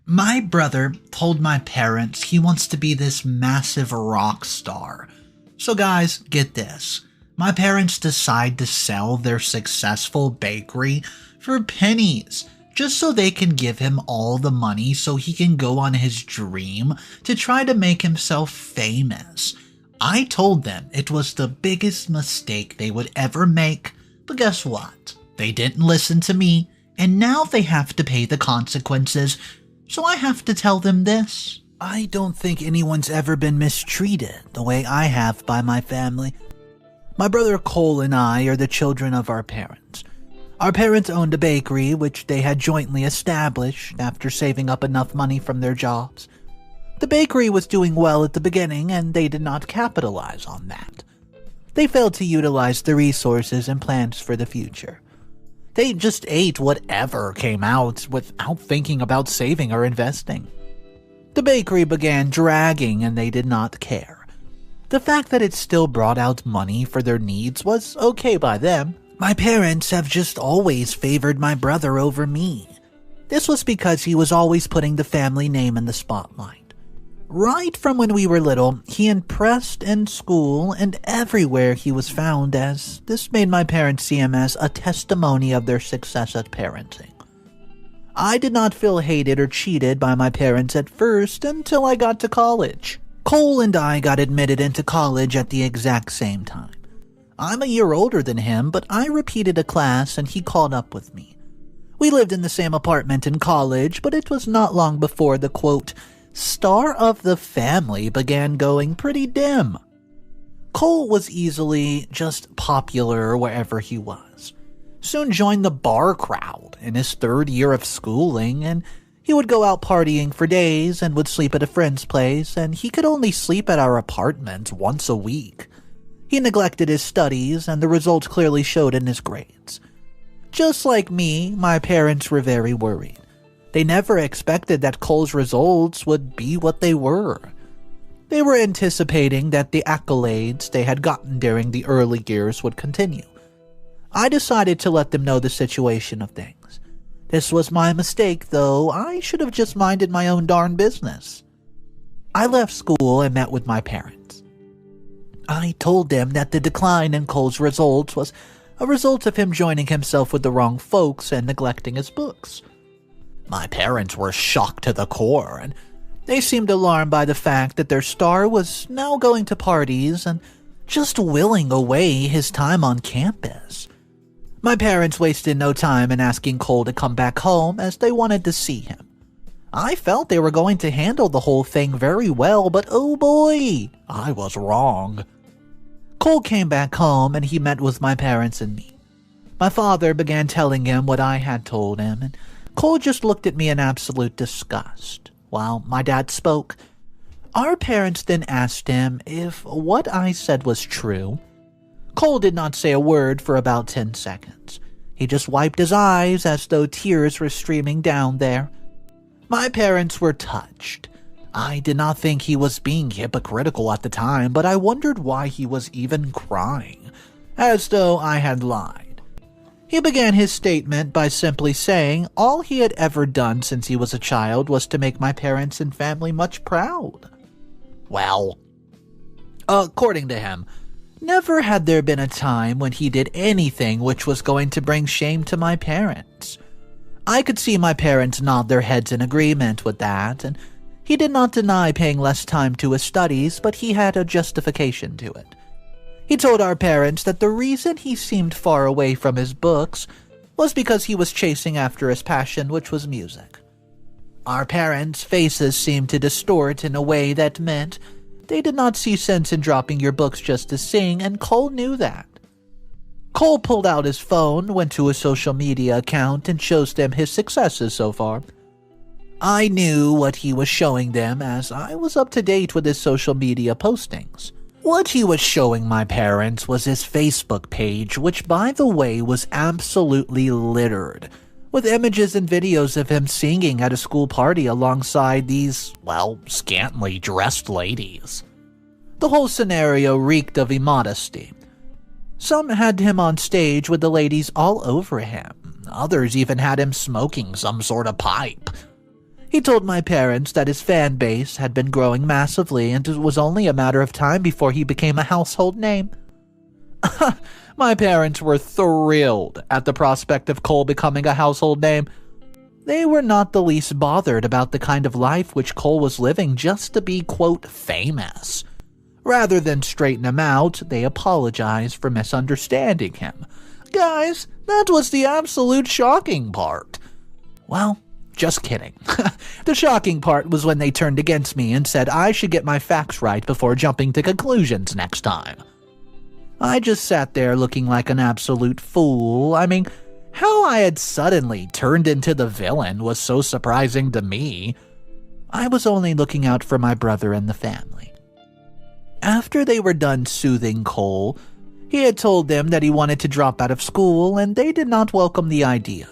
My brother told my parents he wants to be this massive rock star. So guys, get this. My parents decide to sell their successful bakery for pennies, just so they can give him all the money so he can go on his dream to try to make himself famous. I told them it was the biggest mistake they would ever make, but guess what? They didn't listen to me, and now they have to pay the consequences. So I have to tell them this. I don't think anyone's ever been mistreated the way I have by my family. My brother Cole and I are the children of our parents. Our parents owned a bakery which they had jointly established after saving up enough money from their jobs. The bakery was doing well at the beginning and they did not capitalize on that. They failed to utilize the resources and plans for the future. They just ate whatever came out without thinking about saving or investing. The bakery began dragging and they did not care. The fact that it still brought out money for their needs was okay by them. My parents have just always favored my brother over me. This was because he was always putting the family name in the spotlight. Right from when we were little, he impressed in school and everywhere he was found, as this made my parents see him as a testimony of their success at parenting. I did not feel hated or cheated by my parents at first until I got to college. Cole and I got admitted into college at the exact same time. I'm a year older than him, but I repeated a class and he caught up with me. We lived in the same apartment in college, but it was not long before the quote, star of the family began going pretty dim. Cole was easily just popular wherever he was. Soon joined the bar crowd in his third year of schooling, and he would go out partying for days and would sleep at a friend's place, and he could only sleep at our apartment once a week. He neglected his studies, and the results clearly showed in his grades. Just like me, my parents were very worried. They never expected that Cole's results would be what they were. They were anticipating that the accolades they had gotten during the early years would continue. I decided to let them know the situation of things. This was my mistake, though. I should have just minded my own darn business. I left school and met with my parents. I told them that the decline in Cole's results was a result of him joining himself with the wrong folks and neglecting his books. My parents were shocked to the core, and they seemed alarmed by the fact that their star was now going to parties and just willing away his time on campus. My parents wasted no time in asking Cole to come back home as they wanted to see him. I felt they were going to handle the whole thing very well, but oh boy, I was wrong. Cole came back home and he met with my parents and me. My father began telling him what I had told him, and Cole just looked at me in absolute disgust while my dad spoke. Our parents then asked him if what I said was true. Cole did not say a word for about 10 seconds. He just wiped his eyes as though tears were streaming down there. My parents were touched. I did not think he was being hypocritical at the time, but I wondered why he was even crying, as though I had lied. He began his statement by simply saying all he had ever done since he was a child was to make my parents and family much proud. Well, according to him, never had there been a time when he did anything which was going to bring shame to my parents. I could see my parents nod their heads in agreement with that, and he did not deny paying less time to his studies, but he had a justification to it. He told our parents that the reason he seemed far away from his books was because he was chasing after his passion, which was music. Our parents' faces seemed to distort in a way that meant they did not see sense in dropping your books just to sing, and Cole knew that. Cole pulled out his phone, went to his social media account, and shows them his successes so far. I knew what he was showing them as I was up to date with his social media postings. What he was showing my parents was his Facebook page, which, by the way, was absolutely littered with images and videos of him singing at a school party alongside these, well, scantily dressed ladies. The whole scenario reeked of immodesty. Some had him on stage with the ladies all over him. Others even had him smoking some sort of pipe. He told my parents that his fan base had been growing massively and it was only a matter of time before he became a household name. My parents were thrilled at the prospect of Cole becoming a household name. They were not the least bothered about the kind of life which Cole was living just to be, quote, famous. Rather than straighten him out, they apologized for misunderstanding him. Guys, that was the absolute shocking part. Well, just kidding. The shocking part was when they turned against me and said I should get my facts right before jumping to conclusions next time. I just sat there looking like an absolute fool. I mean, how I had suddenly turned into the villain was so surprising to me. I was only looking out for my brother and the family. After they were done soothing Cole, he had told them that he wanted to drop out of school, and they did not welcome the idea.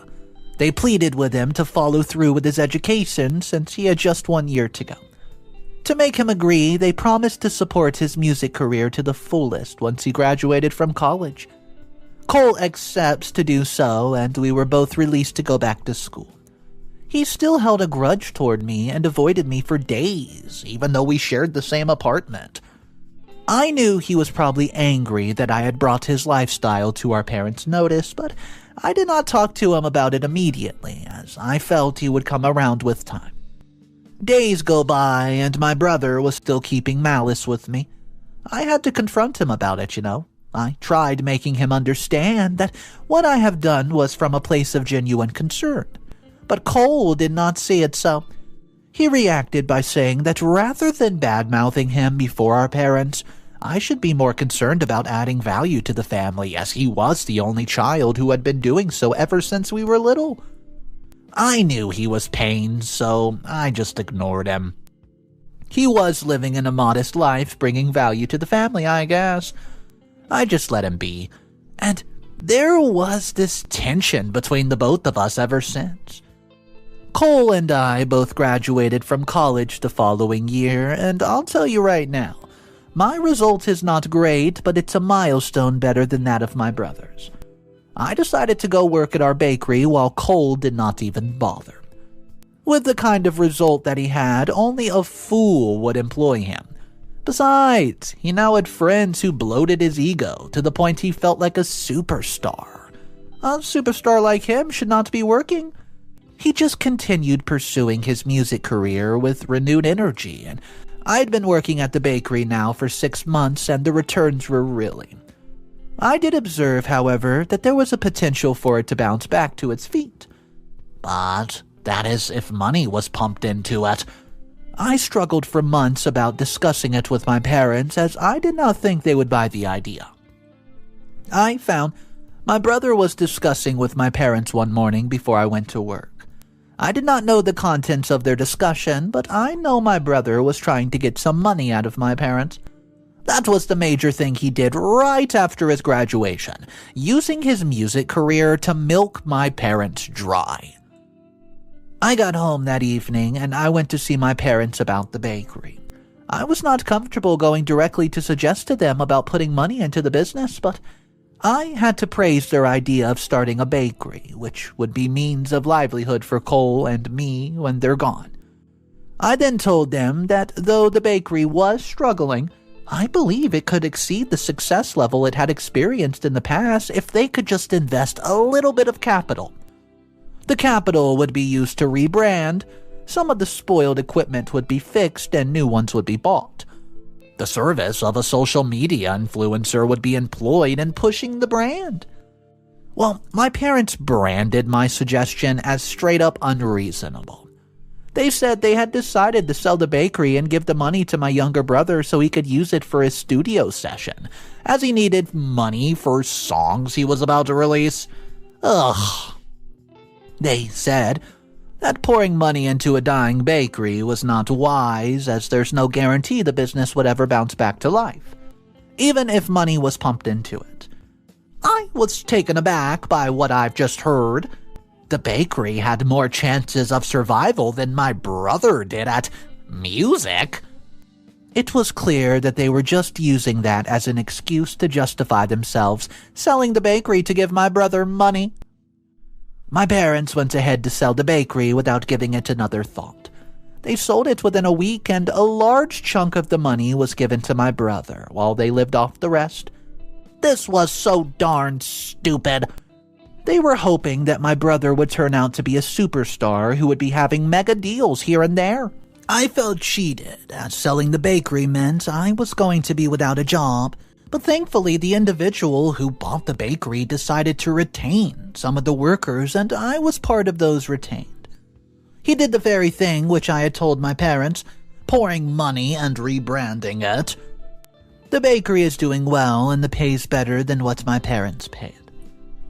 They pleaded with him to follow through with his education since he had just 1 year to go. To make him agree, they promised to support his music career to the fullest once he graduated from college. Cole accepts to do so, and we were both released to go back to school. He still held a grudge toward me and avoided me for days, even though we shared the same apartment. I knew he was probably angry that I had brought his lifestyle to our parents' notice, but I did not talk to him about it immediately, as I felt he would come around with time. Days go by, and my brother was still keeping malice with me. I had to confront him about it, you know. I tried making him understand that what I have done was from a place of genuine concern. But Cole did not see it so. He reacted by saying that rather than bad-mouthing him before our parents, I should be more concerned about adding value to the family, as he was the only child who had been doing so ever since we were little. I knew he was pained, so I just ignored him. He was living in a modest life, bringing value to the family, I guess. I just let him be. And there was this tension between the both of us ever since. Cole and I both graduated from college the following year, and I'll tell you right now, my result is not great, but it's a milestone better than that of my brother's. I decided to go work at our bakery while Cole did not even bother. With the kind of result that he had, only a fool would employ him. Besides, he now had friends who bloated his ego to the point he felt like a superstar. A superstar like him should not be working. He just continued pursuing his music career with renewed energy, and I'd been working at the bakery now for 6 months and the returns were reeling. I did observe, however, that there was a potential for it to bounce back to its feet. But that is if money was pumped into it. I struggled for months about discussing it with my parents, as I did not think they would buy the idea. I found my brother was discussing with my parents one morning before I went to work. I did not know the contents of their discussion, but I know my brother was trying to get some money out of my parents. That was the major thing he did right after his graduation, using his music career to milk my parents dry. I got home that evening and I went to see my parents about the bakery. I was not comfortable going directly to suggest to them about putting money into the business, but I had to praise their idea of starting a bakery, which would be means of livelihood for Cole and me when they're gone. I then told them that though the bakery was struggling, I believe it could exceed the success level it had experienced in the past if they could just invest a little bit of capital. The capital would be used to rebrand, some of the spoiled equipment would be fixed and new ones would be bought. The service of a social media influencer would be employed in pushing the brand. Well, my parents branded my suggestion as straight up unreasonable. They said they had decided to sell the bakery and give the money to my younger brother so he could use it for his studio session, as he needed money for songs he was about to release. Ugh. They said that pouring money into a dying bakery was not wise, as there's no guarantee the business would ever bounce back to life, even if money was pumped into it. I was taken aback by what I've just heard. The bakery had more chances of survival than my brother did at music. It was clear that they were just using that as an excuse to justify themselves, selling the bakery to give my brother money. My parents went ahead to sell the bakery without giving it another thought. They sold it within a week, and a large chunk of the money was given to my brother, while they lived off the rest. This was so darn stupid. They were hoping that my brother would turn out to be a superstar who would be having mega deals here and there. I felt cheated, as selling the bakery meant I was going to be without a job, but thankfully the individual who bought the bakery decided to retain some of the workers, and I was part of those retained. He did the very thing which I had told my parents, pouring money and rebranding it. The bakery is doing well, and the pay's better than what my parents paid.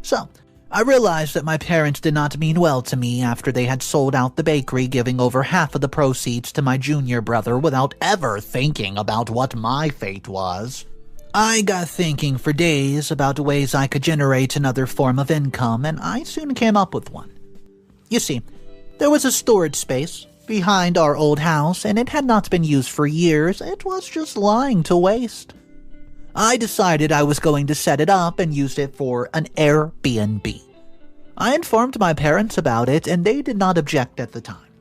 So, I realized that my parents did not mean well to me after they had sold out the bakery, giving over half of the proceeds to my junior brother without ever thinking about what my fate was. I got thinking for days about ways I could generate another form of income, and I soon came up with one. You see, there was a storage space behind our old house, and it had not been used for years. It was just lying to waste. I decided I was going to set it up and use it for an Airbnb. I informed my parents about it, and they did not object at the time.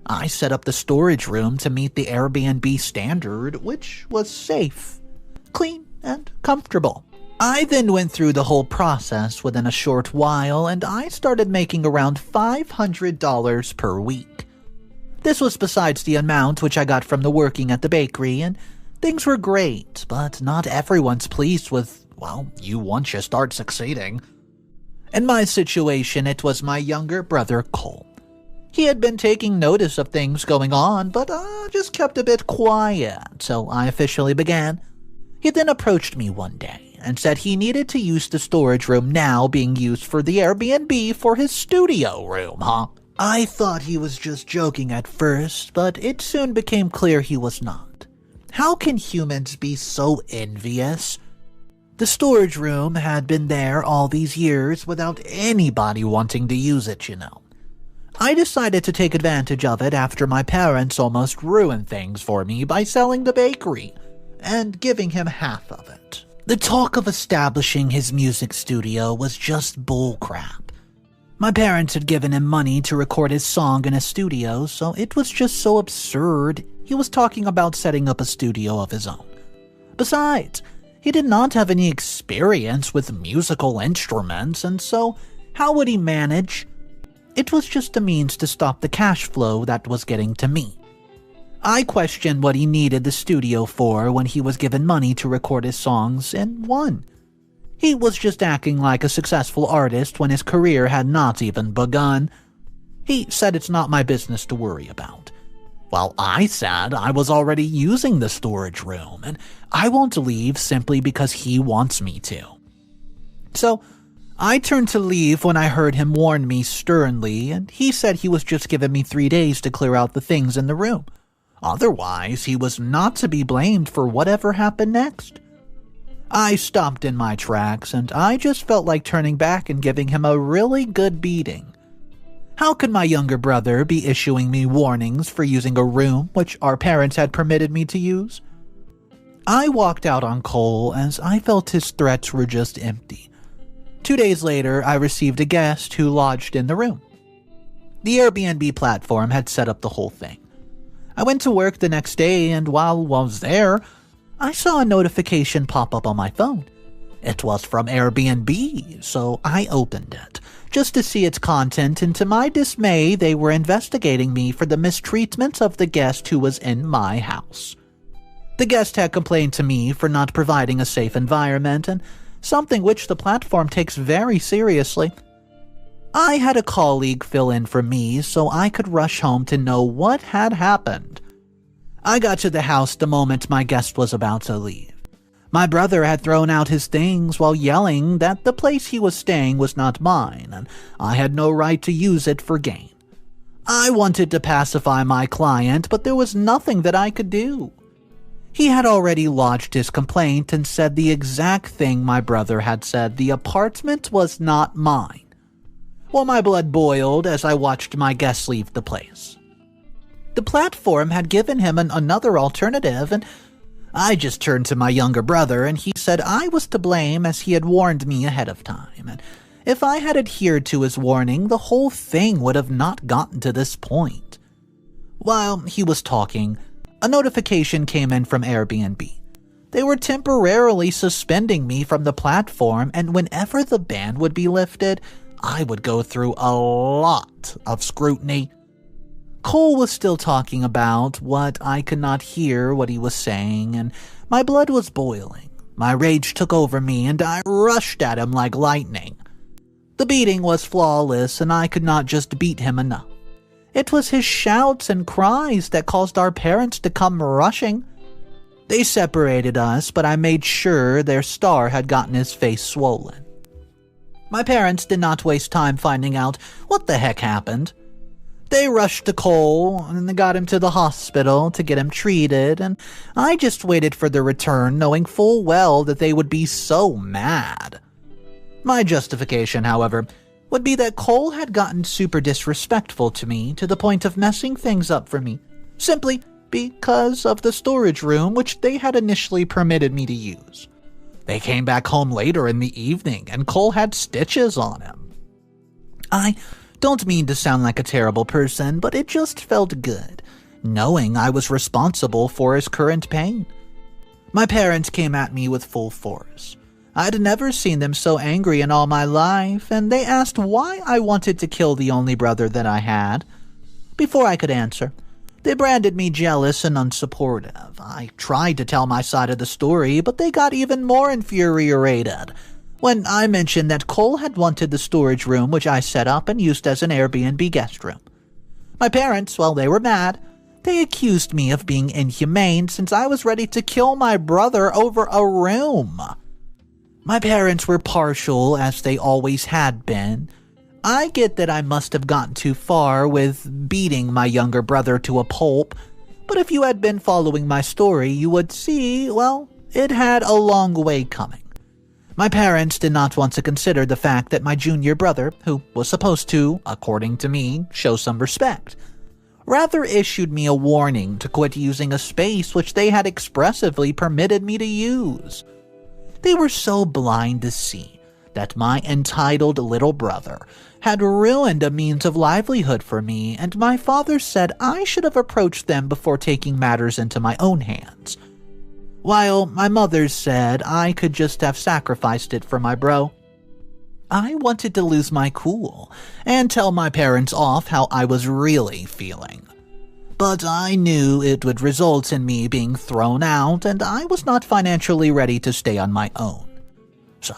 I set up the storage room to meet the Airbnb standard, which was safe, clean, and comfortable. I then went through the whole process within a short while, and I started making around $500 per week. This was besides the amount which I got from the working at the bakery, and things were great, but not everyone's pleased with, well, you once you start succeeding. In my situation, it was my younger brother, Cole. He had been taking notice of things going on, but just kept a bit quiet, so I officially began. He then approached me one day and said he needed to use the storage room now being used for the Airbnb for his studio room, I thought he was just joking at first, but it soon became clear he was not. How can humans be so envious? The storage room had been there all these years without anybody wanting to use it, you know. I decided to take advantage of it after my parents almost ruined things for me by selling the bakery and giving him half of it. The talk of establishing his music studio was just bullcrap. My parents had given him money to record his song in a studio, so it was just so absurd he was talking about setting up a studio of his own. Besides, he did not have any experience with musical instruments, and so how would he manage? It was just a means to stop the cash flow that was getting to me. I questioned what he needed the studio for when he was given money to record his songs, and won. He was just acting like a successful artist when his career had not even begun. He said it's not my business to worry about. While I said I was already using the storage room, and I won't leave simply because he wants me to. So, I turned to leave when I heard him warn me sternly, and he said he was just giving me 3 days to clear out the things in the room. Otherwise, he was not to be blamed for whatever happened next. I stopped in my tracks, and I just felt like turning back and giving him a really good beating. How could my younger brother be issuing me warnings for using a room which our parents had permitted me to use? I walked out on Cole as I felt his threats were just empty. 2 days later, I received a guest who lodged in the room. The Airbnb platform had set up the whole thing. I went to work the next day, and while I was there, I saw a notification pop up on my phone. It was from Airbnb, so I opened it, just to see its content, and to my dismay, they were investigating me for the mistreatment of the guest who was in my house. The guest had complained to me for not providing a safe environment, and something which the platform takes very seriously. I had a colleague fill in for me so I could rush home to know what had happened. I got to the house the moment my guest was about to leave. My brother had thrown out his things while yelling that the place he was staying was not mine, and I had no right to use it for gain. I wanted to pacify my client, but there was nothing that I could do. He had already lodged his complaint and said the exact thing my brother had said: the apartment was not mine. Well, my blood boiled as I watched my guest leave the place. The platform had given him another alternative, and I just turned to my younger brother, and he said I was to blame as he had warned me ahead of time, and if I had adhered to his warning, the whole thing would have not gotten to this point. While he was talking, a notification came in from Airbnb. They were temporarily suspending me from the platform, and whenever the ban would be lifted, I would go through a lot of scrutiny. Cole was still talking about what I could not hear what he was saying, and my blood was boiling. My rage took over me, and I rushed at him like lightning. The beating was flawless, and I could not just beat him enough. It was his shouts and cries that caused our parents to come rushing. They separated us, but I made sure their star had gotten his face swollen. My parents did not waste time finding out what the heck happened. They rushed to Cole and they got him to the hospital to get him treated, and I just waited for their return, knowing full well that they would be so mad. My justification, however, would be that Cole had gotten super disrespectful to me to the point of messing things up for me, simply because of the storage room which they had initially permitted me to use. They came back home later in the evening and Cole had stitches on him. I don't mean to sound like a terrible person, but it just felt good, knowing I was responsible for his current pain. My parents came at me with full force. I'd never seen them so angry in all my life, and they asked why I wanted to kill the only brother that I had. Before I could answer, they branded me jealous and unsupportive. I tried to tell my side of the story, but they got even more infuriated when I mentioned that Cole had wanted the storage room which I set up and used as an Airbnb guest room. My parents, well, they were mad. They accused me of being inhumane since I was ready to kill my brother over a room. My parents were partial, as they always had been. I get that I must have gotten too far with beating my younger brother to a pulp, but if you had been following my story, you would see, well, it had a long way coming. My parents did not want to consider the fact that my junior brother, who was supposed to, according to me, show some respect, rather issued me a warning to quit using a space which they had expressively permitted me to use. They were so blind to see that my entitled little brother had ruined a means of livelihood for me, and my father said I should have approached them before taking matters into my own hands, while my mother said I could just have sacrificed it for my bro. I wanted to lose my cool and tell my parents off how I was really feeling. But I knew it would result in me being thrown out, and I was not financially ready to stay on my own. So,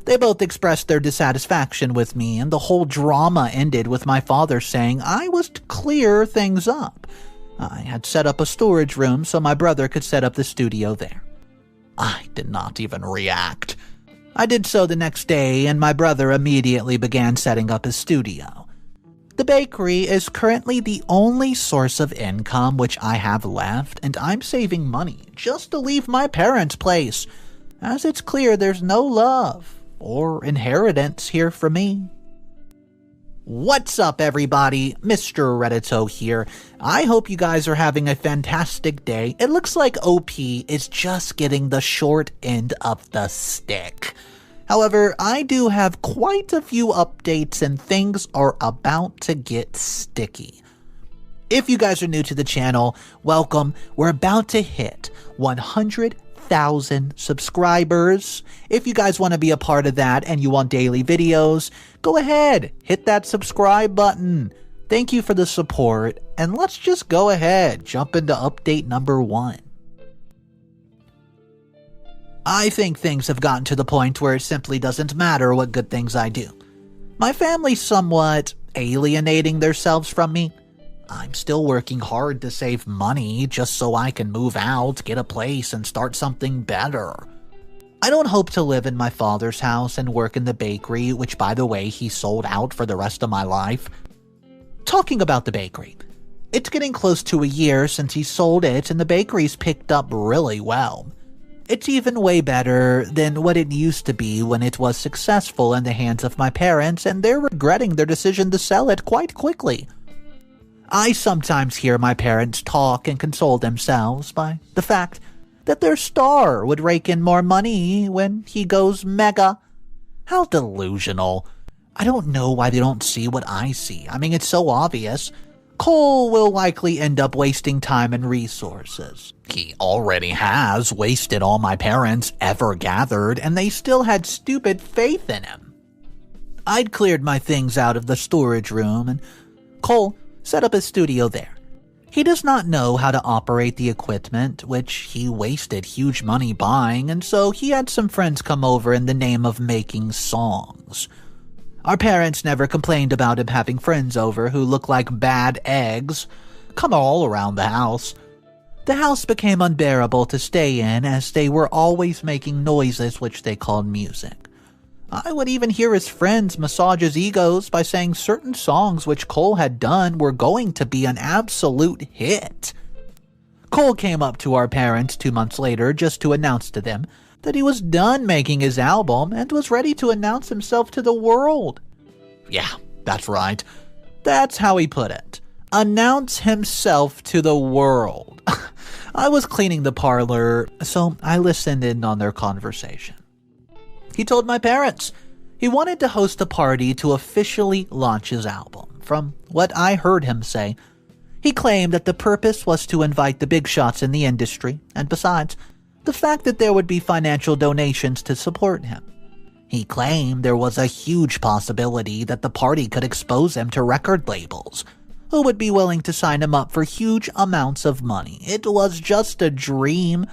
they both expressed their dissatisfaction with me, and the whole drama ended with my father saying I was to clear things up. I had set up a storage room so my brother could set up the studio there. I did not even react. I did so the next day, and my brother immediately began setting up his studio. The bakery is currently the only source of income which I have left, and I'm saving money just to leave my parents' place, as it's clear there's no love or inheritance here for me. What's up, everybody? Mr. Reddito here. I hope you guys are having a fantastic day. It looks like OP is just getting the short end of the stick. However, I do have quite a few updates and things are about to get sticky. If you guys are new to the channel, welcome. We're about to hit 100,000 subscribers. If you guys want to be a part of that and you want daily videos, go ahead, hit that subscribe button. Thank you for the support, and let's just go ahead, jump into update number 1. I think things have gotten to the point where it simply doesn't matter what good things I do. My family's somewhat alienating themselves from me. I'm still working hard to save money just so I can move out, get a place, and start something better. I don't hope to live in my father's house and work in the bakery, which, by the way, he sold out for the rest of my life. Talking about the bakery, it's getting close to a year since he sold it, and the bakery's picked up really well. It's even way better than what it used to be when it was successful in the hands of my parents, and they're regretting their decision to sell it quite quickly. I sometimes hear my parents talk and console themselves by the fact that their star would rake in more money when he goes mega. How delusional. I don't know why they don't see what I see. I mean, it's so obvious. Cole will likely end up wasting time and resources. He already has wasted all my parents ever gathered, and they still had stupid faith in him. I'd cleared my things out of the storage room, and Cole set up his studio there. He does not know how to operate the equipment, which he wasted huge money buying, and so he had some friends come over in the name of making songs. Our parents never complained about him having friends over who look like bad eggs come all around the house. The house became unbearable to stay in as they were always making noises which they called music. I would even hear his friends massage his egos by saying certain songs which Cole had done were going to be an absolute hit. Cole came up to our parents 2 months later just to announce to them that he was done making his album and was ready to announce himself to the world. Yeah, that's right. That's how he put it. Announce himself to the world. I was cleaning the parlor, so I listened in on their conversation. He told my parents he wanted to host a party to officially launch his album. From what I heard him say, he claimed that the purpose was to invite the big shots in the industry, and besides, the fact that there would be financial donations to support him. He claimed there was a huge possibility that the party could expose him to record labels, who would be willing to sign him up for huge amounts of money. It was just a dream,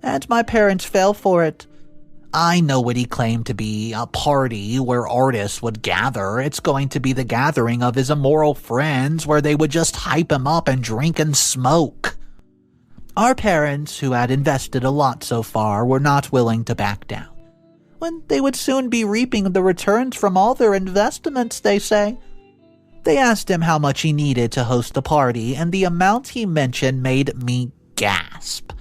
and my parents fell for it. I know what he claimed to be a party where artists would gather. It's going to be the gathering of his immoral friends where they would just hype him up and drink and smoke. Our parents, who had invested a lot so far, were not willing to back down, when they would soon be reaping the returns from all their investments, they say. They asked him how much he needed to host the party, and the amount he mentioned made me gasp.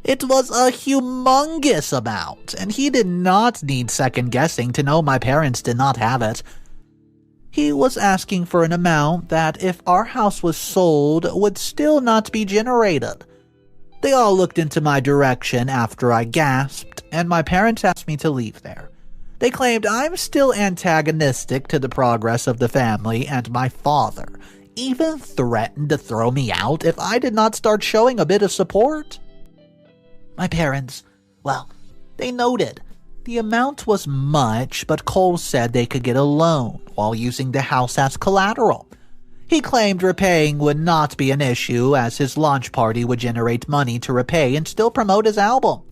It was a humongous amount, and he did not need second guessing to know my parents did not have it. He was asking for an amount that, if our house was sold, would still not be generated. They all looked into my direction after I gasped, and my parents asked me to leave there. They claimed I'm still antagonistic to the progress of the family, and my father even threatened to throw me out if I did not start showing a bit of support. My parents, well, they noted the amount was much, but Cole said they could get a loan while using the house as collateral. He claimed repaying would not be an issue, as his launch party would generate money to repay and still promote his album.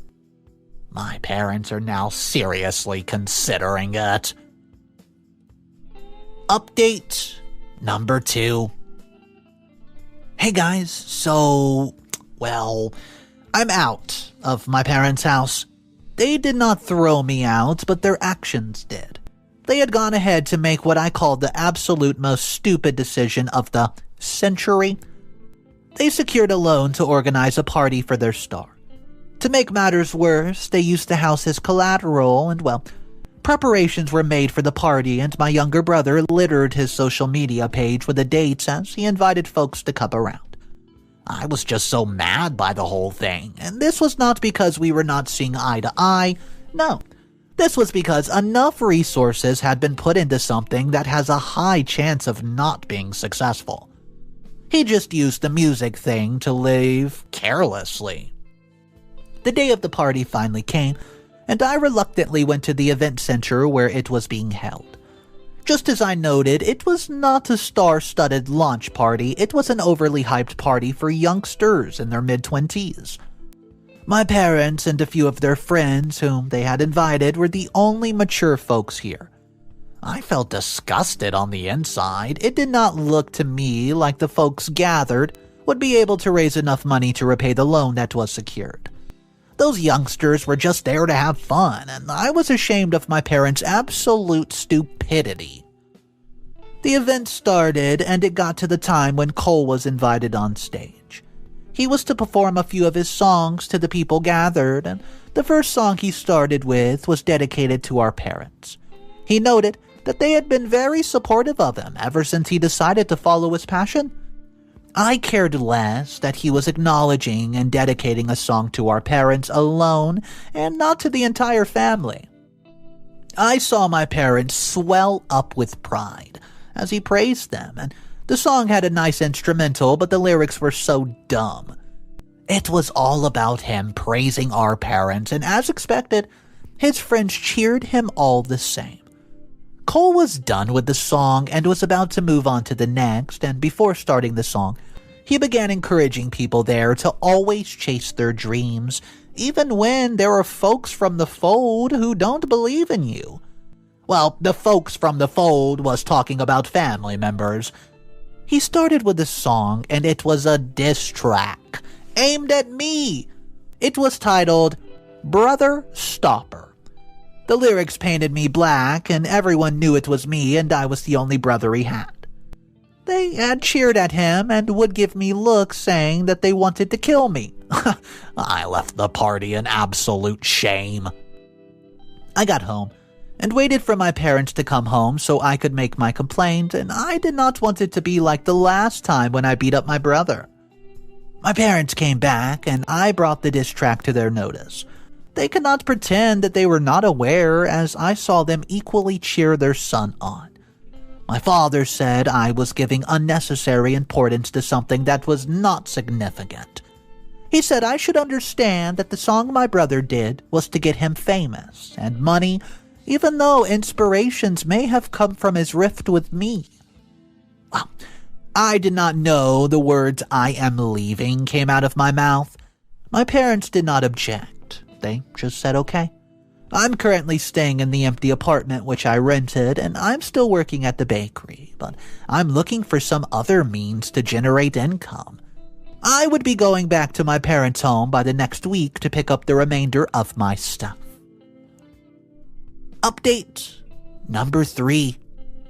My parents are now seriously considering it. Update number 2. Hey guys, so, well, I'm out of my parents' house. They did not throw me out, but their actions did. They had gone ahead to make what I called the absolute most stupid decision of the century. They secured a loan to organize a party for their star. To make matters worse, they used the house as collateral, and well, preparations were made for the party, and my younger brother littered his social media page with the dates as he invited folks to come around. I was just so mad by the whole thing, and this was not because we were not seeing eye to eye. No, this was because enough resources had been put into something that has a high chance of not being successful. He just used the music thing to live carelessly. The day of the party finally came, and I reluctantly went to the event center where it was being held. Just as I noted, it was not a star-studded launch party, it was an overly hyped party for youngsters in their mid-20s. My parents and a few of their friends whom they had invited were the only mature folks here. I felt disgusted on the inside. It did not look to me like the folks gathered would be able to raise enough money to repay the loan that was secured. Those youngsters were just there to have fun, and I was ashamed of my parents' absolute stupidity. The event started, and it got to the time when Cole was invited on stage. He was to perform a few of his songs to the people gathered, and the first song he started with was dedicated to our parents. He noted that they had been very supportive of him ever since he decided to follow his passion. I cared less that he was acknowledging and dedicating a song to our parents alone and not to the entire family. I saw my parents swell up with pride as he praised them, and The song had a nice instrumental, but the lyrics were so dumb. It was all about him praising our parents, and as expected, his friends cheered him all the same. Cole was done with the song and was about to move on to the next, and before starting the song, he began encouraging people there to always chase their dreams, even when there are folks from the fold who don't believe in you. Well, the folks from the fold was talking about family members. He started with a song, and it was a diss track, aimed at me. It was titled, Brother Stopper. The lyrics painted me black, and everyone knew it was me, and I was the only brother he had. They had cheered at him and would give me looks saying that they wanted to kill me. I left the party in absolute shame. I got home and waited for my parents to come home so I could make my complaint, and I did not want it to be like the last time when I beat up my brother. My parents came back, and I brought the diss track to their notice. They could not pretend that they were not aware, as I saw them equally cheer their son on. My father said I was giving unnecessary importance to something that was not significant. He said I should understand that the song my brother did was to get him famous and money, even though inspirations may have come from his rift with me. Well, I did not know the words "I am leaving" came out of my mouth. My parents did not object. They just said okay. I'm currently staying in the empty apartment which I rented, and I'm still working at the bakery, but I'm looking for some other means to generate income. I would be going back to my parents' home by the next week to pick up the remainder of my stuff. Update number 3.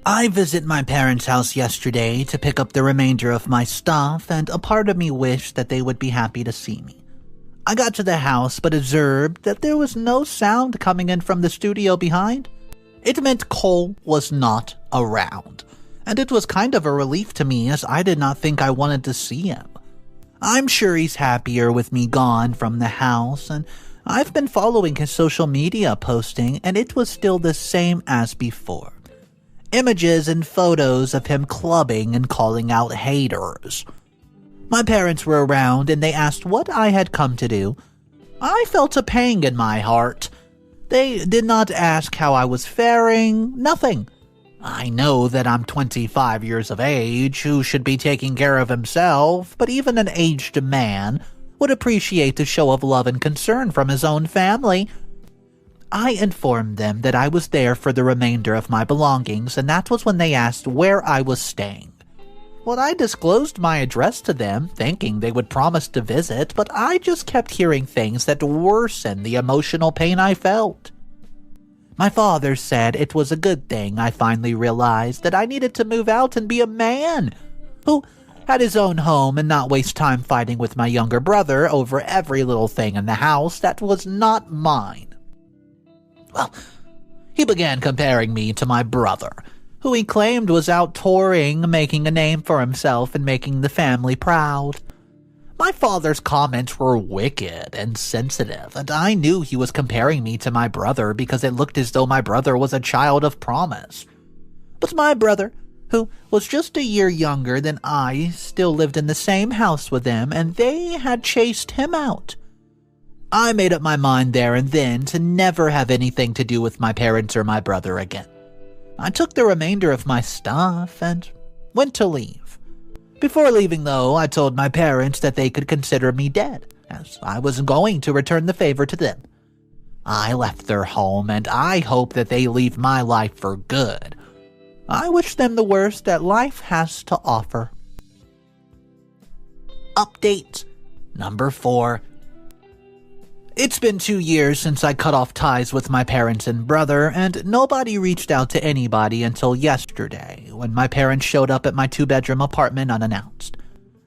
I visit my parents' house yesterday to pick up the remainder of my stuff, and a part of me wished that they would be happy to see me. I got to the house but observed that there was no sound coming in from the studio behind. It meant Cole was not around, and it was kind of a relief to me as I did not think I wanted to see him. I'm sure he's happier with me gone from the house, and I've been following his social media posting, and it was still the same as before. Images and photos of him clubbing and calling out haters. My parents were around and they asked what I had come to do. I felt a pang in my heart. They did not ask how I was faring, nothing. I know that I'm 25 years of age, who should be taking care of himself, but even an aged man would appreciate a show of love and concern from his own family. I informed them that I was there for the remainder of my belongings, and that was when they asked where I was staying. Well, I disclosed my address to them, thinking they would promise to visit, but I just kept hearing things that worsened the emotional pain I felt. My father said it was a good thing I finally realized that I needed to move out and be a man who had his own home and not waste time fighting with my younger brother over every little thing in the house that was not mine. Well, he began comparing me to my brother, who he claimed was out touring, making a name for himself and making the family proud. My father's comments were wicked and sensitive, and I knew he was comparing me to my brother because it looked as though my brother was a child of promise. But my brother, who was just a year younger than I, still lived in the same house with them, and they had chased him out. I made up my mind there and then to never have anything to do with my parents or my brother again. I took the remainder of my stuff and went to leave. Before leaving, though, I told my parents that they could consider me dead, as I was going to return the favor to them. I left their home, and I hope that they leave my life for good. I wish them the worst that life has to offer. Update number 4. It's been 2 years since I cut off ties with my parents and brother, and nobody reached out to anybody until yesterday, when my parents showed up at my 2-bedroom apartment unannounced.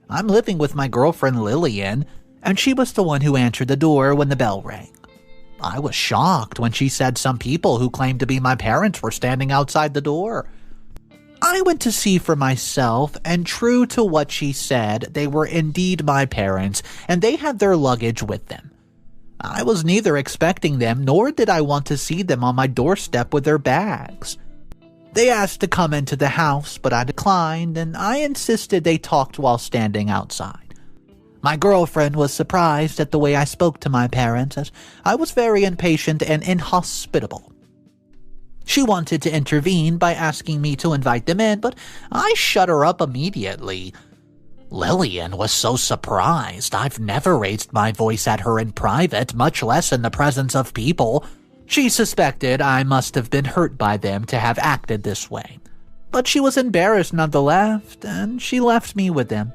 I'm living with my girlfriend Lillian, and she was the one who answered the door when the bell rang. I was shocked when she said some people who claimed to be my parents were standing outside the door. I went to see for myself, and true to what she said, they were indeed my parents, and they had their luggage with them. I was neither expecting them, nor did I want to see them on my doorstep with their bags. They asked to come into the house, but I declined, and I insisted they talked while standing outside. My girlfriend was surprised at the way I spoke to my parents, as I was very impatient and inhospitable. She wanted to intervene by asking me to invite them in, but I shut her up immediately. Lillian was so surprised. I've never raised my voice at her in private, much less in the presence of people. She suspected I must have been hurt by them to have acted this way. But she was embarrassed nonetheless, and she left me with them.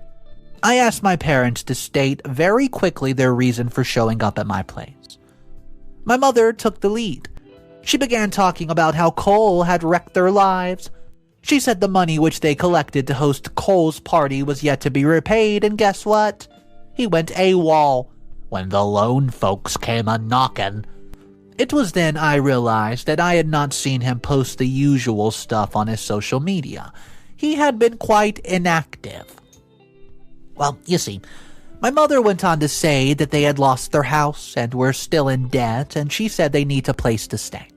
I asked my parents to state very quickly their reason for showing up at my place. My mother took the lead. She began talking about how Cole had wrecked their lives. She said the money which they collected to host Cole's party was yet to be repaid, and guess what? He went AWOL when the lone folks came a-knockin'. It was then I realized that I had not seen him post the usual stuff on his social media. He had been quite inactive. Well, you see, my mother went on to say that they had lost their house and were still in debt, and she said they need a place to stay.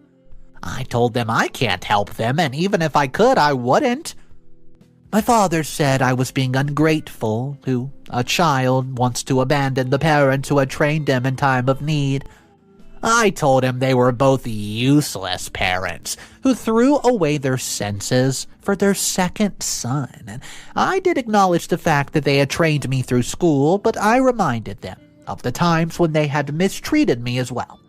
I told them I can't help them, and even if I could, I wouldn't. My father said I was being ungrateful, who a child wants to abandon the parents who had trained him in time of need. I told him they were both useless parents who threw away their senses for their second son, and I did acknowledge the fact that they had trained me through school, but I reminded them of the times when they had mistreated me as well.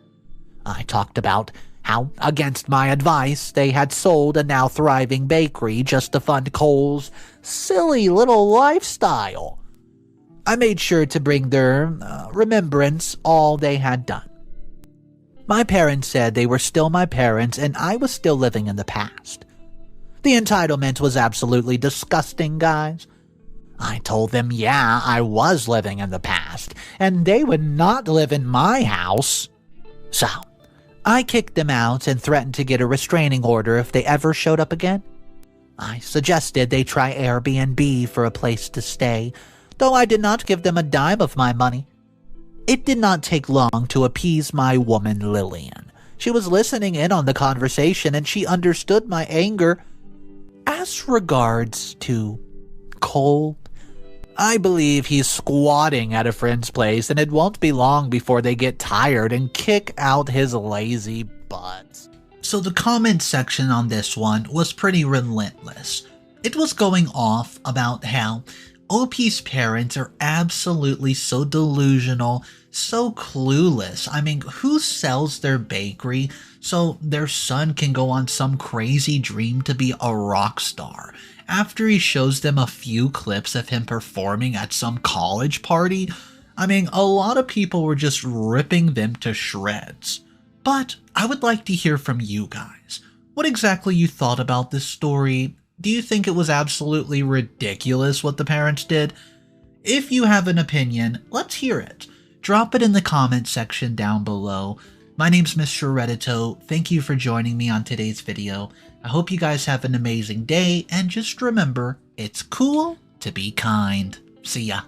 I talked about how, against my advice, they had sold a now thriving bakery just to fund Cole's silly little lifestyle. I made sure to bring their remembrance all they had done. My parents said they were still my parents and I was still living in the past. The entitlement was absolutely disgusting, guys. I told them, yeah, I was living in the past, and they would not live in my house. So, I kicked them out and threatened to get a restraining order if they ever showed up again. I suggested they try Airbnb for a place to stay, though I did not give them a dime of my money. It did not take long to appease my woman Lillian. She was listening in on the conversation and she understood my anger. As regards to Cole, I believe he's squatting at a friend's place and it won't be long before they get tired and kick out his lazy butt. So the comment section on this one was pretty relentless. It was going off about how OP's parents are absolutely so delusional, so clueless. I mean, who sells their bakery so their son can go on some crazy dream to be a rock star after he shows them a few clips of him performing at some college party? I mean, a lot of people were just ripping them to shreds. But I would like to hear from you guys. What exactly you thought about this story? Do you think it was absolutely ridiculous what the parents did? If you have an opinion, let's hear it. Drop it in the comment section down below. My name's Mr. Reddito. Thank you for joining me on today's video. I hope you guys have an amazing day, and just remember, it's cool to be kind. See ya.